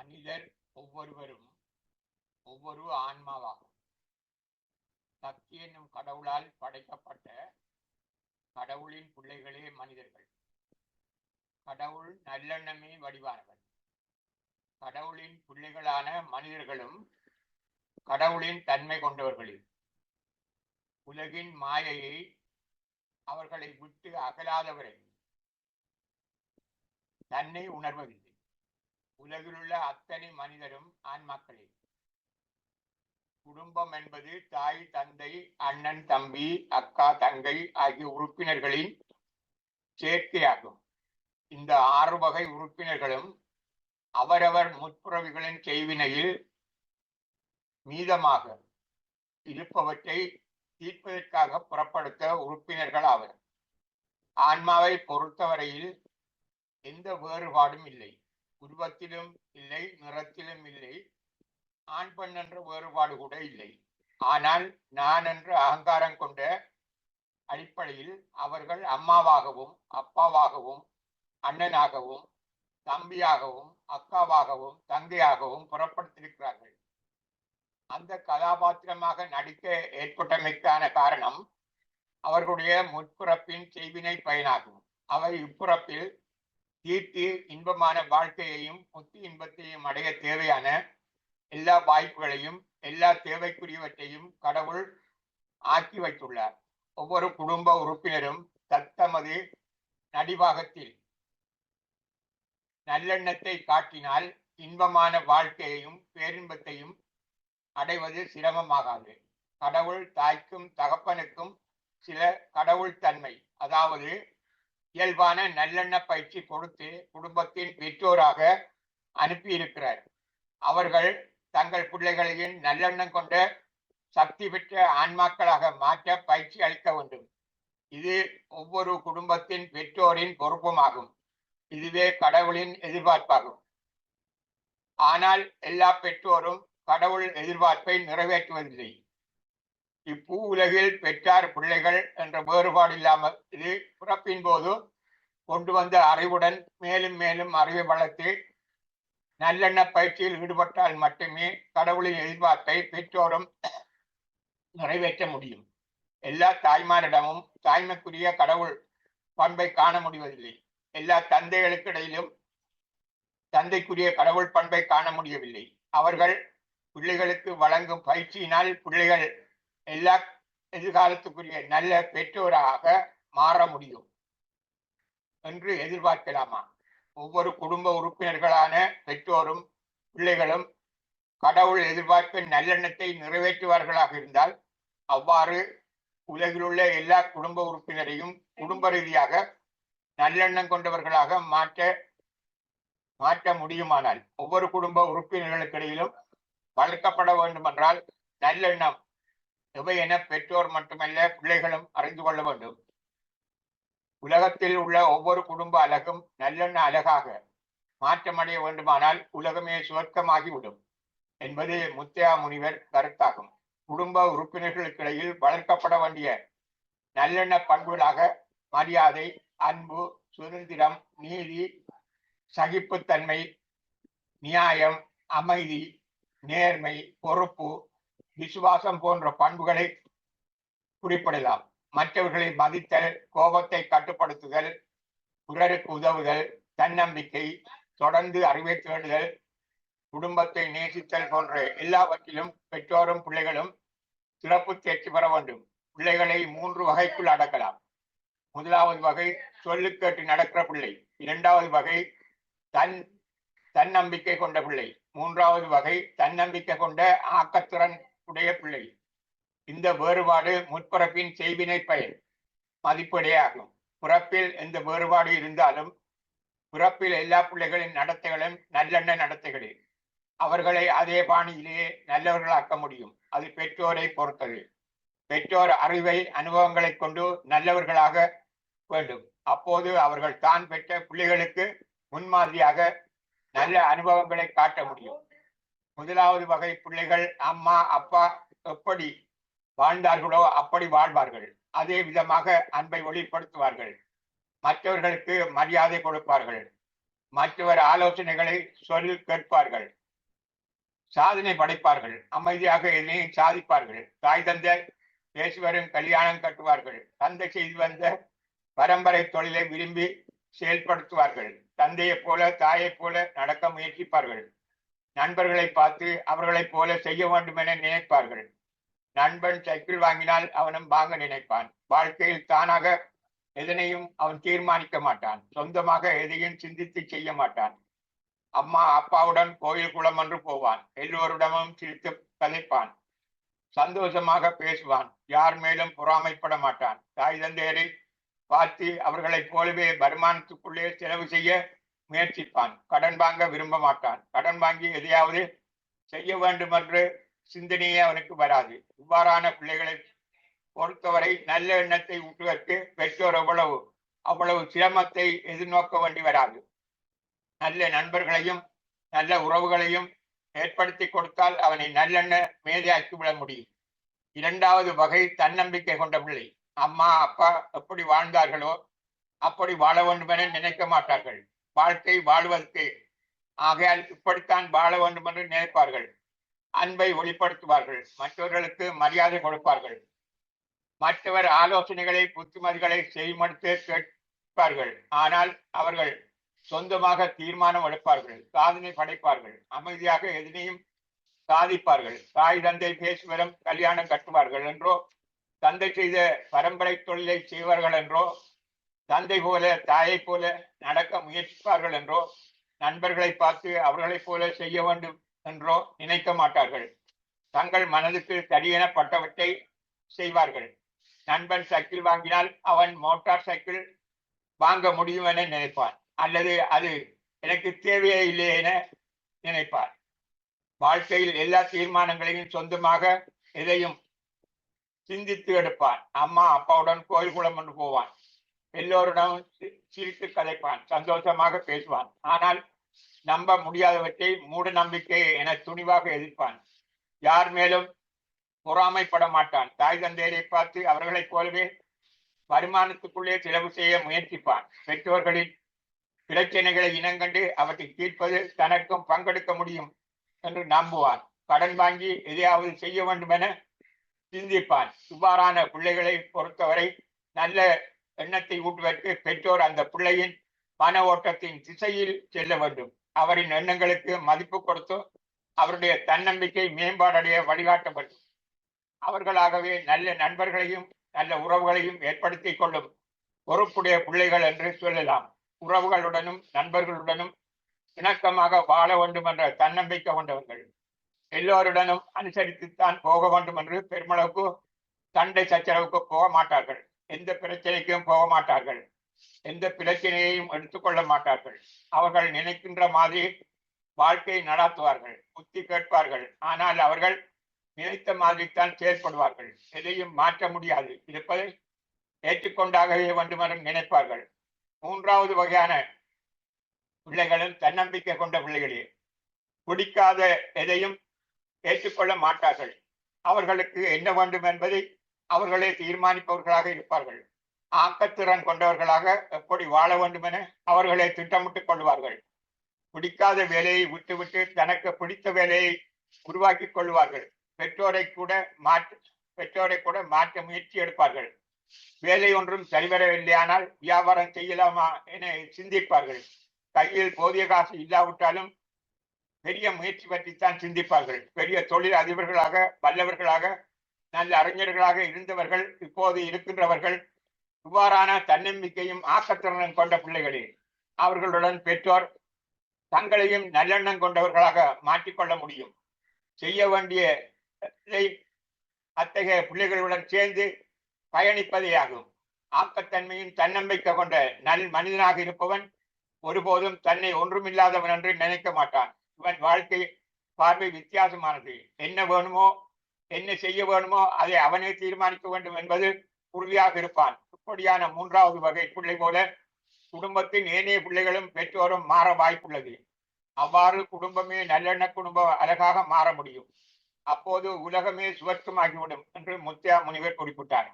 மனிதர் ஒவ்வொருவரும் ஒவ்வொரு ஆன்மாவாகும். சக்தி என்னும் கடவுளால் படைக்கப்பட்ட கடவுளின் பிள்ளைகளே மனிதர்கள். கடவுள் நல்லெண்ணமே வடிவானவர். கடவுளின் பிள்ளைகளான மனிதர்களும் கடவுளின் தன்மை கொண்டவர்களே. உலகின் மாயையை அவர்களை விட்டு அகலாதவரை தன்னை உணர்வதில்லை. உலகிலுள்ள அத்தனை மனிதரும் ஆன்மாக்களே. குடும்பம் என்பது தாய், தந்தை, அண்ணன், தம்பி, அக்கா, தங்கை ஆகிய உறுப்பினர்களின் சேர்க்கையாகும். இந்த 6 வகை உறுப்பினர்களும் அவரவர் முற்பிறவிகளின் செய்வினையில் மீதமாக இருப்பவற்றை தீர்ப்பதற்காக புறப்படுத்த உறுப்பினர்கள் ஆவர். ஆன்மாவை பொறுத்தவரையில் எந்த வேறுபாடும் இல்லை. உருவத்திலும் இல்லை, நிறத்திலும் இல்லை, ஆண் பெண் என்ற வேறுபாடு கூட இல்லை. ஆனால் நான் என்ற அகங்காரம் கொண்ட அடிப்படையில் அவர்கள் அம்மாவாகவும் அப்பாவாகவும் அண்ணனாகவும் தம்பியாகவும் அக்காவாகவும் தங்கையாகவும் புறப்படுத்தியிருக்கிறார்கள். அந்த கதாபாத்திரமாக நடிக்க ஏற்பட்டமைக்கான காரணம் அவர்களுடைய முற்பிறப்பின் செய்வினை பயனாகும். அவை இப்புறப்பில் தீர்த்து இன்பமான வாழ்க்கையையும் முத்தி இன்பத்தையும் அடைய தேவையான எல்லா வாய்ப்புகளையும் எல்லா தேவைக்குரியவற்றையும் கடவுள் ஆக்கி வைத்துள்ளார். ஒவ்வொரு குடும்ப உறுப்பினரும் தத்தமது நடிபாகத்தில் நல்லெண்ணத்தை காட்டினால் இன்பமான வாழ்க்கையையும் பேரின்பத்தையும் அடைவது சிரமமாகாது. கடவுள் தாய்க்கும் தகப்பனுக்கும் சில கடவுள் தன்மை, அதாவது இயல்பான நல்லெண்ண பயிற்சி கொடுத்து குடும்பத்தின் பெற்றோராக அனுப்பியிருக்கிறார். அவர்கள் தங்கள் பிள்ளைகளையும் நல்லெண்ணம் கொண்ட சக்தி பெற்ற ஆன்மாக்களாக மாற்ற பயிற்சி அளிக்க வேண்டும். இது ஒவ்வொரு குடும்பத்தின் பெற்றோரின் பொறுப்புமாகும். இதுவே கடவுளின் எதிர்பார்ப்பாகும். ஆனால் எல்லா பெற்றோரும் கடவுள் எதிர்பார்ப்பை நிறைவேற்றுவதில்லை. இப்பூ உலகில் பெற்றார் பிள்ளைகள் என்ற வேறுபாடு இல்லாமல் இது பிறப்பின் போது கொண்டு வந்த அறிவுடன் மேலும் மேலும் அறிவை வளர்த்து நல்லெண்ண பயிற்சியில் ஈடுபட்டால் மட்டுமே கடவுளின் எதிர்பார்ப்பை பெற்றோரும் நிறைவேற்ற முடியும். எல்லா தாய்மாரிடமும் தாய்மைக்குரிய கடவுள் பண்பை காண முடிவதில்லை. எல்லா தந்தைகளுக்கிடையிலும் தந்தைக்குரிய கடவுள் பண்பை காண முடியவில்லை. அவர்கள் பிள்ளைகளுக்கு வழங்கும் பயிற்சியினால் பிள்ளைகள் எல்லா எதிர்காலத்துக்குரிய நல்ல பெற்றோராக மாற முடியும் என்று எதிர்பார்க்கலாமா? ஒவ்வொரு குடும்ப உறுப்பினர்களான பெற்றோரும் பிள்ளைகளும் கடவுள் எதிர்பார்ப்பின் நல்லெண்ணத்தை நிறைவேற்றுவார்களாக இருந்தால் அவ்வாறு உலகிலுள்ள எல்லா குடும்ப உறுப்பினரையும் குடும்ப ரீதியாக நல்லெண்ணம் கொண்டவர்களாக மாற்ற முடியுமானால் ஒவ்வொரு குடும்ப உறுப்பினர்களுக்கிடையிலும் வளர்க்கப்பட வேண்டுமென்றால் நல்லெண்ணம் எவை என பெற்றோர் மட்டுமல்ல பிள்ளைகளும் அறிந்து கொள்ள வேண்டும். உலகத்தில் உள்ள ஒவ்வொரு குடும்ப அழகும் நல்லெண்ண அழகாக மாற்றமடைய வேண்டுமானால் உலகமே சுவர்க்கமாகிவிடும் என்பது முத்தையா முனிவர் கருத்தாகும். குடும்ப உறுப்பினர்களுக்கிடையில் வளர்க்கப்பட வேண்டிய நல்லெண்ண பண்புகளாக மரியாதை, அன்பு, சுதந்திரம், நீதி, சகிப்புத்தன்மை, நியாயம், அமைதி, நேர்மை, பொறுப்பு, விசுவாசம் போன்ற பண்புகளை குறிப்பிடலாம். மற்றவர்களை மதித்தல், கோபத்தை கட்டுப்படுத்துதல், பிறருக்கு உதவுதல், தன்னம்பிக்கை, தொடர்ந்து அறிவை தேடுதல், குடும்பத்தை நேசித்தல் போன்ற எல்லாவற்றிலும் பெற்றோரும் பிள்ளைகளும் சிறப்பு தேர்ச்சி பெற வேண்டும். பிள்ளைகளை 3 வகைக்குள் அடக்கலாம். முதலாவது வகை சொல்லு கேட்டு நடக்கிற பிள்ளை. 2வது வகை தன்னம்பிக்கை கொண்ட பிள்ளை. 3வது வகை தன்னம்பிக்கை கொண்ட ஆக்கத்திறன் உடைய பிள்ளை. இந்த வேறுபாடு முற்பிறப்பின் செய்வினை பயன் மதிப்பீடேயாகும். பிறப்பில் எந்த வேறுபாடு இருந்தாலும் பிறப்பில் எல்லா பிள்ளைகளின் நடத்தைகளும் நல்லெண்ண நடத்தைகளே. அவர்களை அதே பாணியிலேயே நல்லவர்களாக்க முடியும். அது பெற்றோரை பொறுத்தது. பெற்றோர் அறிவை அனுபவங்களை கொண்டு நல்லவர்களாக வேண்டும். அப்போது அவர்கள் தான் பெற்ற பிள்ளைகளுக்கு முன்மாதிரியாக நல்ல அனுபவங்களை காட்ட முடியும். முதலாவது வகை பிள்ளைகள் அம்மா அப்பா எப்படி வாழ்ந்தார்களோ அப்படி வாழ்வார்கள். அதே விதமாக அன்பை வெளிப்படுத்துவார்கள். மற்றவர்களுக்கு மரியாதை கொடுப்பார்கள். மற்றவர் ஆலோசனைகளை கேட்பார்கள், சாதனை படைப்பார்கள், அமைதியாக எதனையும் சாதிப்பார்கள். தாய் தந்தை பேசுவரும் கல்யாணம் கட்டுவார்கள். தந்தை செய்து வந்த பரம்பரை தொழிலை விரும்பி செயல்படுத்துவார்கள். தந்தையைப் போல தாயைப் போல நடக்க முயற்சிப்பார்கள். நண்பர்களை பார்த்து அவர்களைப் போல செய்ய வேண்டும் என நினைப்பார்கள். நண்பன் சைக்கிள் வாங்கினால் அவனும் வாங்க நினைப்பான். வாழ்க்கையில் தானாக எதனையும் அவன் தீர்மானிக்க மாட்டான். சொந்தமாக எதையும் சிந்தித்து செய்ய மாட்டான். அம்மா அப்பாவுடன் கோயில் குளம் என்று போவான். எல்லோருடமும் சிரித்து கதைப்பான். சந்தோஷமாக பேசுவான். யார் மேலும் பொறாமைப்பட மாட்டான். தாய் தந்தையரை பார்த்து அவர்களைப் போலவே வருமானத்துக்குள்ளே செலவு செய்ய முயற்சிப்பான். கடன் வாங்க விரும்ப மாட்டான். கடன் வாங்கி எதையாவது செய்ய வேண்டும் என்று சிந்தனையே அவனுக்கு வராது. இவ்வாறான பிள்ளைகளை பொறுத்தவரை நல்ல எண்ணத்தை ஊட்டுவதற்கு பெற்றோர் அவ்வளவு சிரமத்தை எதிர்நோக்க வேண்டி வராது. நல்ல நண்பர்களையும் நல்ல உறவுகளையும் ஏற்படுத்தி கொடுத்தால் அவனை நல்லெண்ண மேதையாக்கி விட முடியும். இரண்டாவது வகை தன்னம்பிக்கை கொண்ட பிள்ளை. அம்மா அப்பா எப்படி வாழ்ந்தார்களோ அப்படி வாழ வேண்டும் என நினைக்க மாட்டார்கள். வாழ்க்கை வாழ்வதற்கு, ஆகையால் இப்படித்தான் வாழ வேண்டும் என்று நினைப்பார்கள். அன்பை வெளிப்படுத்துவார்கள். மற்றவர்களுக்கு மரியாதை கொடுப்பார்கள். மற்றவர் ஆலோசனைகளை புத்திமதிகளை செய்மடுத்து கேட்பார்கள். ஆனால் அவர்கள் சொந்தமாக தீர்மானம் எடுப்பார்கள். சாதனை படைப்பார்கள். அமைதியாக எதனையும் சாதிப்பார்கள். தாய் தந்தை பேசுவரும் கல்யாணம் கட்டுவார்கள் என்றோ, தந்தை செய்த பரம்பரை தொழிலை செய்வார்கள் என்றோ, தந்தை போல தாயை போல நடக்க முயற்சிப்பார்கள் என்றோ, நண்பர்களை பார்த்து அவர்களைப் போல செய்ய வேண்டும் என்றோ நினைக்க மாட்டார்கள். தங்கள் மனதுக்கு சரியெனப்பட்டவற்றை செய்வார்கள். நண்பன் சைக்கிள் வாங்கினால் அவன் மோட்டார் சைக்கிள் வாங்க முடியும் என நினைப்பான். அல்லது அது எனக்கு தேவையே இல்லை என நினைப்பார். வாழ்க்கையில் எல்லா தீர்மானங்களையும் சொந்தமாக எதையும் சிந்தித்து எடுப்பான். அம்மா அப்பாவுடன் கோயில் குளம் என்று போவான். எல்லோருடன் சிரித்து கதைப்பான். சந்தோஷமாக பேசுவான். ஆனால் நம்ப முடியாதவற்றை மூட நம்பிக்கை என துணிவாக எதிர்ப்பான். யார் மேலும் பொறாமைப்பட மாட்டான். தாய் தந்தையரை பார்த்து அவர்களைப் போலவே வருமானத்துக்குள்ளே செலவு செய்ய முயற்சிப்பான். பெற்றோர்களின் பிரச்சனைகளை இனங்கண்டு அவற்றை தீர்ப்பது தனக்கும் பங்கெடுக்க முடியும் என்று நம்புவான். கடன் வாங்கி எதையாவது செய்ய வேண்டும் என சிந்திப்பான். இவ்வாறான பிள்ளைகளை பொறுத்தவரை நல்ல எண்ணத்தை ஊட்டுவதற்கு பெற்றோர் அந்த பிள்ளையின் மன ஓட்டத்தின் திசையில் செல்ல வேண்டும். அவரின் எண்ணங்களுக்கு மதிப்பு கொடுத்து அவருடைய தன்னம்பிக்கை மேம்பாடடைய வழிகாட்ட வேண்டும். அவர்களாகவே நல்ல நண்பர்களையும் நல்ல உறவுகளையும் ஏற்படுத்திக் கொள்ளும் பொறுப்புடைய பிள்ளைகள் என்று சொல்லலாம். உறவுகளுடனும் நண்பர்களுடனும் இணக்கமாக வாழ வேண்டும் என்ற தன்னம்பிக்கை கொண்டவர்கள். எல்லோருடனும் அனுசரித்துத்தான் போக வேண்டும் என்று பெருமளவுக்கு சண்டை சச்சரவுக்கு போக மாட்டார்கள். எந்த பிரச்சனைக்கும் போக மாட்டார்கள். எந்த பிரச்சனையையும் எடுத்துக்கொள்ள மாட்டார்கள். அவர்கள் நினைக்கின்ற மாதிரி வாழ்க்கை நடாத்துவார்கள். புத்தி கேட்பார்கள். ஆனால் அவர்கள் நினைத்த மாதிரித்தான் செயல்படுவார்கள். எதையும் மாற்ற முடியாது, இருப்பதை ஏற்றுக்கொண்டாகவே வேண்டும் என்று நினைப்பார்கள். மூன்றாவது வகையான பிள்ளைகளும் தன்னம்பிக்கை கொண்ட பிள்ளைகளே. பிடிக்காத எதையும் ஏற்றுக்கொள்ள மாட்டார்கள். அவர்களுக்கு என்ன வேண்டும் என்பதை அவர்களே தீர்மானிப்பவர்களாக இருப்பார்கள். ஆக்கத்திறன் கொண்டவர்களாக எப்படி வாழ வேண்டும் என அவர்களே திட்டமிட்டுக் கொள்வார்கள். பிடிக்காத வேலையை விட்டுவிட்டு தனக்கு பிடித்த வேலையை உருவாக்கி கொள்வார்கள். பெற்றோரை கூட மாற்ற முயற்சி எடுப்பார்கள். வேலை ஒன்றும் சரிவரவில்லையானால் வியாபாரம் செய்யலாமா என சிந்திப்பார்கள். கையில் போதிய காசு இல்லாவிட்டாலும் பெரிய முயற்சி பற்றித்தான் சிந்திப்பார்கள். பெரிய தொழில் அதிபர்களாக, வல்லவர்களாக, நல்ல அறிஞர்களாக இருந்தவர்கள் இப்போது இருக்கின்றவர்கள் இவ்வாறான தன்னம்பிக்கையும் ஆக்கத்திறனும் கொண்ட பிள்ளைகளே. அவர்களுடன் பெற்றோர் தங்களையும் நல்லெண்ணம் கொண்டவர்களாக மாற்றிக்கொள்ள முடியும். செய்ய வேண்டிய அத்தகைய பிள்ளைகளுடன் சேர்ந்து பயணிப்பதே ஆகும். ஆக்கத்தன்மையும் தன்னம்பிக்கை கொண்ட நல் மனிதனாக இருப்பவன் ஒருபோதும் தன்னை ஒன்றுமில்லாதவன் என்று நினைக்க மாட்டான். இவன் வாழ்க்கை பார்வை வித்தியாசமானது. என்ன வேணுமோ, என்ன செய்ய வேணுமோ அதை அவனே தீர்மானிக்க வேண்டும் என்பது உறுதியாக இருப்பான். இப்படியான மூன்றாவது வகை பிள்ளை போல குடும்பத்தின் ஏனைய பிள்ளைகளும் பெற்றோரும் மாற வாய்ப்புள்ளது. அவ்வாறு குடும்பமே நல்லெண்ண குடும்பம் அழகாக மாற முடியும். அப்போது உலகமே சுவர்க்கமாகிவிடும் என்று முத்தியா முனிவர் குறிப்பிட்டார்.